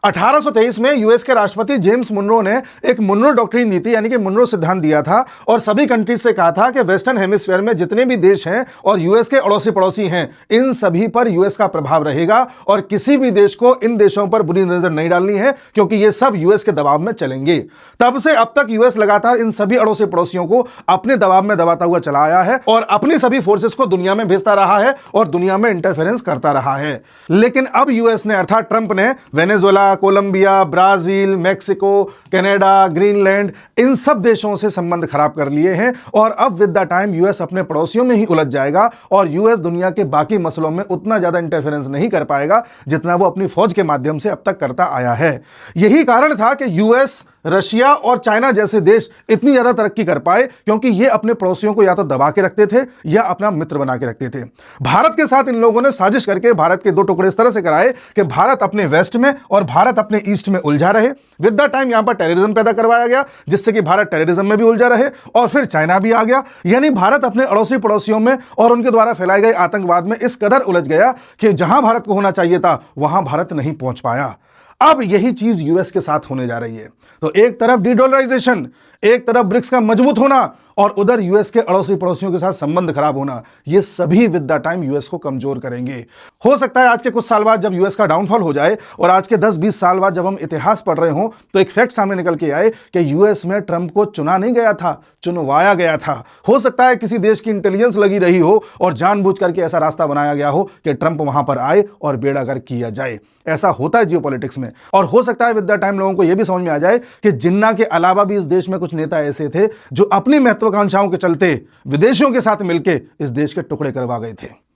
1823 में यूएस के राष्ट्रपति जेम्स मुनरो ने एक मुनरो डॉक्ट्रिन दी थी, यानी कि मुनरो सिद्धांत दिया था और सभी कंट्रीज से कहा था कि वेस्टर्न हेमिस्फीयर में जितने भी देश हैं और यूएस के अड़ोसी पड़ोसी हैं, इन सभी पर यूएस का प्रभाव रहेगा और किसी भी देश को इन देशों पर बुरी नजर नहीं डालनी है, क्योंकि ये सब यूएस के दबाव में चलेंगे। तब से अब तक यूएस लगातार इन सभी अड़ोसी पड़ोसियों को अपने दबाव में दबाता हुआ चला आया है और अपनी सभी फोर्सेस को दुनिया में भेजता रहा है और दुनिया में इंटरफेरेंस करता रहा है। लेकिन अब यूएस ने अर्थात ट्रंप ने Venezuela, Colombia, Brazil, Mexico, Canada, Greenland, इन सब देशों से संबंध खराब कर लिए हैं और अब विद द टाइम यूएस अपने पड़ोसियों में ही उलझ जाएगा और यूएस दुनिया के बाकी मसलों में उतना ज्यादा इंटरफेरेंस नहीं कर पाएगा जितना वो अपनी फौज के माध्यम से अब तक करता आया है। यही कारण था कि यूएस, रशिया और चाइना जैसे देश इतनी ज्यादा तरक्की कर पाए, क्योंकि ये अपने पड़ोसियों को या तो दबा के रखते थे या अपना मित्र बना के रखते थे। भारत के साथ इन लोगों ने साजिश करके भारत के दो टुकड़े इस तरह से कराए कि भारत अपने वेस्ट में और भारत अपने ईस्ट में उलझा रहे। विद द टाइम यहां पर टेररिज्म पैदा करवाया गया, जिससे कि भारत टेररिज्म में भी उलझा रहे और फिर चाइना भी आ गया। यानी भारत अपने अड़ोसी पड़ोसियों में और उनके द्वारा फैलाए गए आतंकवाद में इस कदर उलझ गया कि जहां भारत को होना चाहिए था वहां भारत नहीं पहुंच पाया। अब यही चीज यूएस के साथ होने जा रही है। तो एक तरफ डीडॉलराइजेशन, एक तरफ ब्रिक्स का मजबूत होना और उधर यूएस के अड़ोसी पड़ोसियों के साथ संबंध खराब होना, ये सभी विद द टाइम यूएस को कमजोर करेंगे। हो सकता है आज के कुछ साल बाद जब यूएस का डाउनफॉल हो जाए और आज के 10-20 साल बाद जब हम इतिहास पढ़ रहे हों तो एक फैक्ट सामने निकल के आए कि यूएस में ट्रंप को चुना नहीं गया था, चुनवाया गया था। हो सकता है किसी देश की इंटेलिजेंस लगी रही हो और जानबूझ करके ऐसा रास्ता बनाया गया हो कि ट्रंप वहां पर आए और बेड़ागर किया जाए। ऐसा होता है जियोपॉलिटिक्स में। और हो सकता है विद द टाइम लोगों को यह भी समझ में आ जाए कि जिन्ना के अलावा भी इस देश में कुछ नेता ऐसे थे जो अपनी महत्वाकांक्षाओं के चलते विदेशियों के साथ मिलकर इस देश के टुकड़े करवा गए थे।